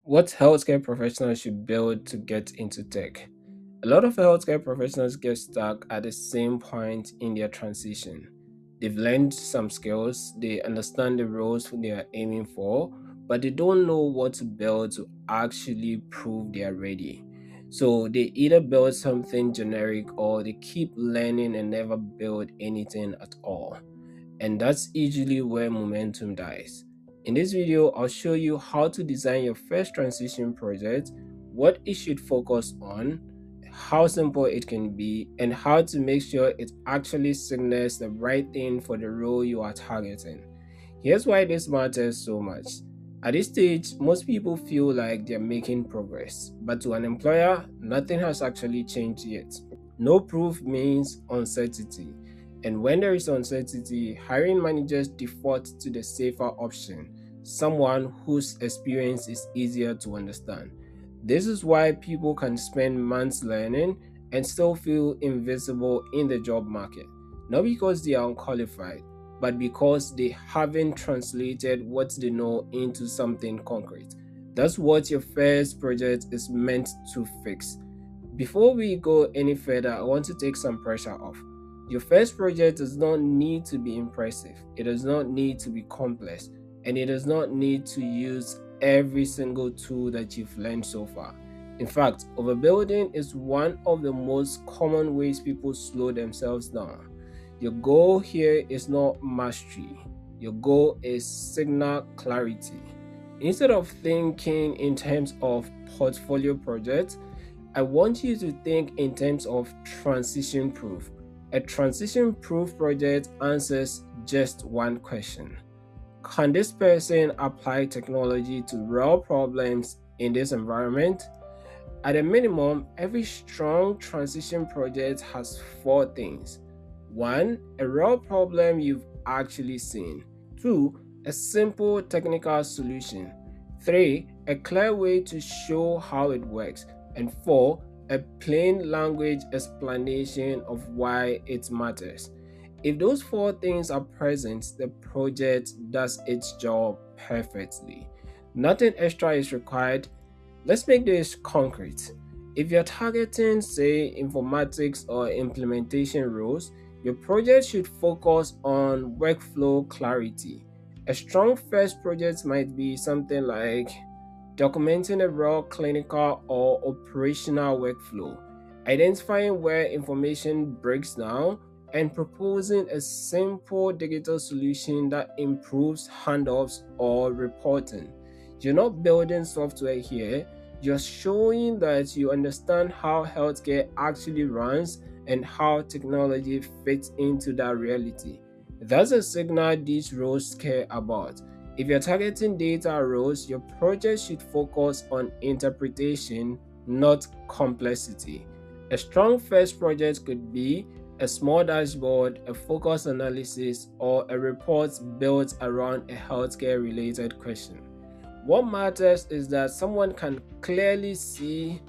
What healthcare professionals should build to get into tech. A lot of healthcare professionals get stuck at the same point in their transition. They've learned some skills, they understand the roles they are aiming for, but they don't know what to build to actually prove they are ready. So they either build something generic or they keep learning and never build anything at all. And that's usually where momentum dies. In this video, I'll show you how to design your first transition project, what it should focus on, how simple it can be, and how to make sure it actually signals the right thing for the role you are targeting. Here's why this matters so much. At this stage, most people feel like they're making progress, but to an employer, nothing has actually changed yet. No proof means uncertainty. And when there is uncertainty, hiring managers default to the safer option, someone whose experience is easier to understand. This is why people can spend months learning and still feel invisible in the job market. Not because they are unqualified, but because they haven't translated what they know into something concrete. That's what your first project is meant to fix. Before we go any further, I want to take some pressure off. Your first project does not need to be impressive, it does not need to be complex, and it does not need to use every single tool that you've learned so far. In fact, overbuilding is one of the most common ways people slow themselves down. Your goal here is not mastery, your goal is signal clarity. Instead of thinking in terms of portfolio projects, I want you to think in terms of transition proof. A transition proof project answers just one question: can this person apply technology to real problems in this environment? At a minimum, every strong transition project has four things. One, a real problem you've actually seen. Two, a simple technical solution. Three, a clear way to show how it works. And four, a plain language explanation of why it matters. If those four things are present, the project does its job perfectly. Nothing extra is required. Let's make this concrete. If you're targeting, say, informatics or implementation roles, your project should focus on workflow clarity. A strong first project might be something like documenting a raw clinical or operational workflow, identifying where information breaks down, and proposing a simple digital solution that improves handoffs or reporting. You're not building software here, you're showing that you understand how healthcare actually runs and how technology fits into that reality. That's a signal these roles care about. If you're targeting data roles, your project should focus on interpretation, not complexity. A strong first project could be a small dashboard, a focus analysis, or a report built around a healthcare related question. What matters is that someone can clearly see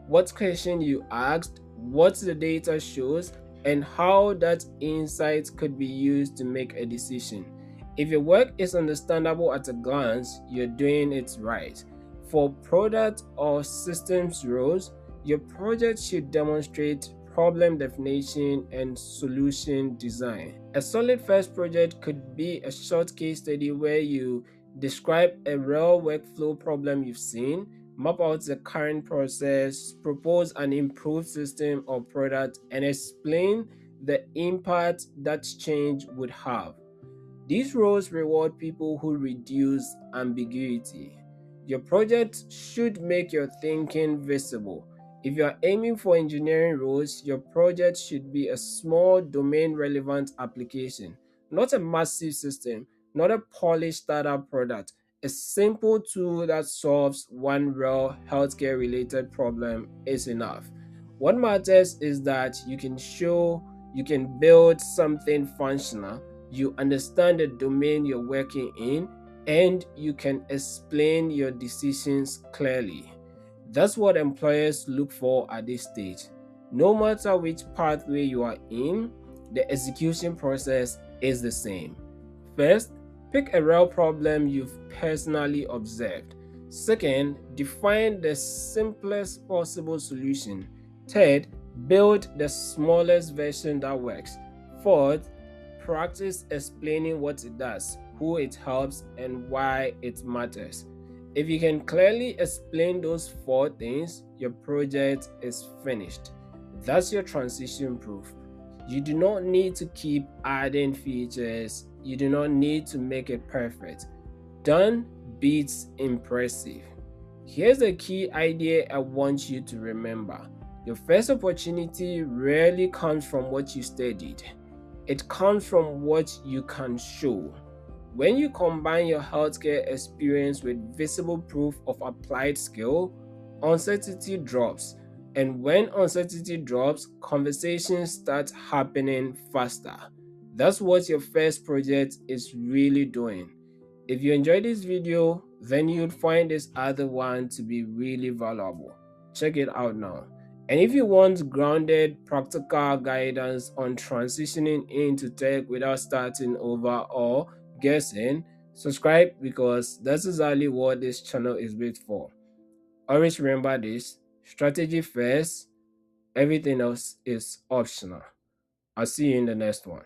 what question you asked, what the data shows, and how that insight could be used to make a decision. If your work is understandable at a glance, you're doing it right. For product or systems roles, your project should demonstrate problem definition and solution design. A solid first project could be a short case study where you describe a real workflow problem you've seen, map out the current process, propose an improved system or product, and explain the impact that change would have. These roles reward people who reduce ambiguity. Your project should make your thinking visible. If you are aiming for engineering roles, your project should be a small domain relevant application, not a massive system, not a polished startup product. A simple tool that solves one real healthcare related problem is enough. What matters is that you can build something functional, you understand the domain you're working in, and you can explain your decisions clearly. That's what employers look for at this stage. No matter which pathway you are in, the execution process is the same. First, pick a real problem you've personally observed. Second, define the simplest possible solution. Third, build the smallest version that works. Fourth, practice explaining what it does, who it helps, and why it matters. If you can clearly explain those four things, your project is finished. That's your transition proof. You do not need to keep adding features, you do not need to make it perfect. Done beats impressive. Here's the key idea I want you to remember. Your first opportunity rarely comes from what you studied, it comes from what you can show. When you combine your healthcare experience with visible proof of applied skill, uncertainty drops. And when uncertainty drops, conversations start happening faster. That's what your first project is really doing. If you enjoyed this video, then you'd find this other one to be really valuable. Check it out now. And if you want grounded, practical guidance on transitioning into tech without starting over or guessing, subscribe because that's exactly what this channel is built for. Always remember this: strategy first, everything else is optional. I'll see you in the next one.